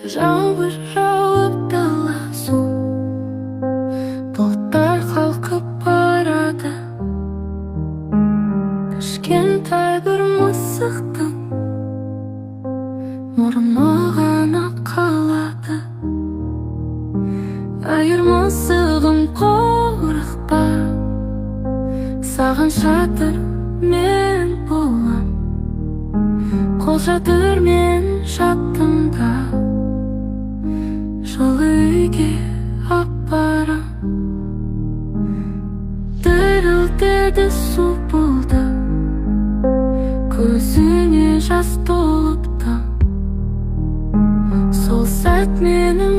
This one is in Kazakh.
Жаңбыр жауып дала су, бұлттар қалқып барады. Кішкентай бір мысықтың мұрны ғана қалады. Айыр мысығым қорықпа, саған шатыр мен болам. Қол шатыр мен жаттым-да, жылы үйге апарам. Дірілдеді су болды, көзіне жас толыпты. Сол сәт менің